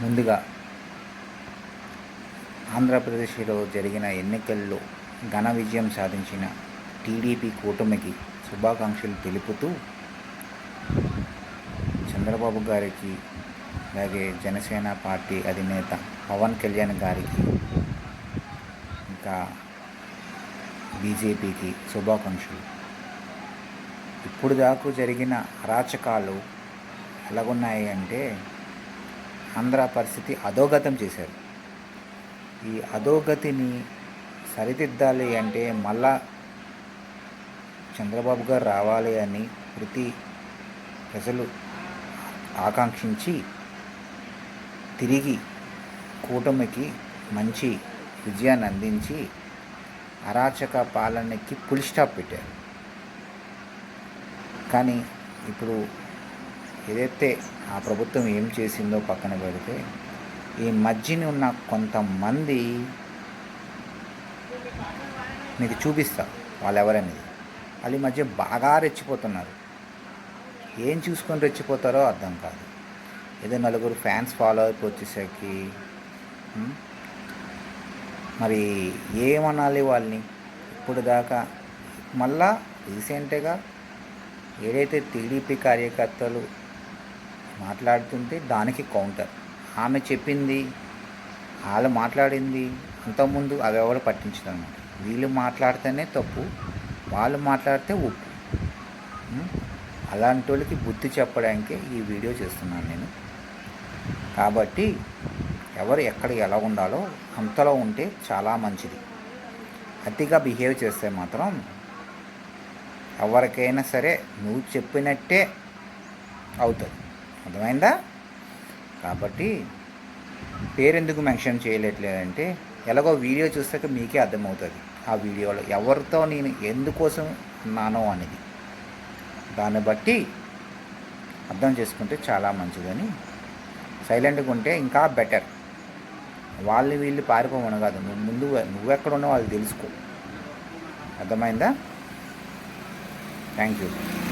ముందుగా ఆంధ్రప్రదేశ్లో జరిగిన ఎన్నికల్లో ఘన విజయం సాధించిన టీడీపీ కూటమికి శుభాకాంక్షలు తెలుపుతూ చంద్రబాబు గారికి అలాగే జనసేన పార్టీ అధినేత పవన్ కళ్యాణ్ గారికి ఇంకా బీజేపీకి శుభాకాంక్షలు. ఇప్పుడు దాకా జరిగిన అరాచకాలు ఎలాగున్నాయి అంటే ఆంధ్ర పరిస్థితి అధోగతం చేశారు. ఈ అధోగతిని సరిదిద్దాలి అంటే మళ్ళా చంద్రబాబు గారు రావాలి అని ప్రతి ప్రజలు ఆకాంక్షించి తిరిగి కూటమికి మంచి విజయాన్ని అందించి అరాచక పాలనకి ఫుల్ స్టాప్ పెట్టారు. కానీ ఇప్పుడు ఏదైతే ఆ ప్రభుత్వం ఏం చేసిందో పక్కన పెడితే ఈ మధ్యన ఉన్న కొంతమంది మీకు చూపిస్తా వాళ్ళు ఎవరనేది. వాళ్ళు ఈ మధ్య బాగా రెచ్చిపోతున్నారు. ఏం చూసుకొని రెచ్చిపోతారో అర్థం కాదు. ఏదో నలుగురు ఫ్యాన్స్ ఫాలో అయిపోయి వచ్చేసరికి మరి ఏమనాలి వాళ్ళని. ఇప్పుడు దాకా మళ్ళా రీసెంట్గా ఏదైతే టీడీపీ కార్యకర్తలు మాట్లాడుతుంటే దానికి కౌంటర్ ఆమె చెప్పింది, వాళ్ళు మాట్లాడింది అంతకుముందు అవి ఎవరు పట్టించదన్నమాట. వీళ్ళు మాట్లాడితేనే తప్పు, వాళ్ళు మాట్లాడితే ఉప్పు. అలాంటి వాళ్ళకి బుద్ధి చెప్పడానికే ఈ వీడియో చేస్తున్నాను నేను. కాబట్టి ఎవరు ఎక్కడ ఎలా ఉండాలో అంతలో ఉంటే చాలా మంచిది. అతిగా బిహేవ్ చేస్తే మాత్రం ఎవరికైనా సరే నువ్వు చెప్పినట్టే అవుతుంది. అర్థమైందా? కాబట్టి పేరెందుకు మెన్షన్ చేయలేట్లేదంటే ఎలాగో వీడియో చూస్తాక మీకే అర్థమవుతుంది ఆ వీడియోలో ఎవరితో నేను ఎందుకోసం ఉన్నానో అనేది. దాన్ని బట్టి అర్థం చేసుకుంటే చాలా మంచిదని. సైలెంట్గా ఉంటే ఇంకా బెటర్. వాళ్ళు వీళ్ళు పారిపోమని కాదు, నువ్వెక్కడ ఉన్నావు వాళ్ళు తెలుసుకో. అర్థమైందా? Thank you.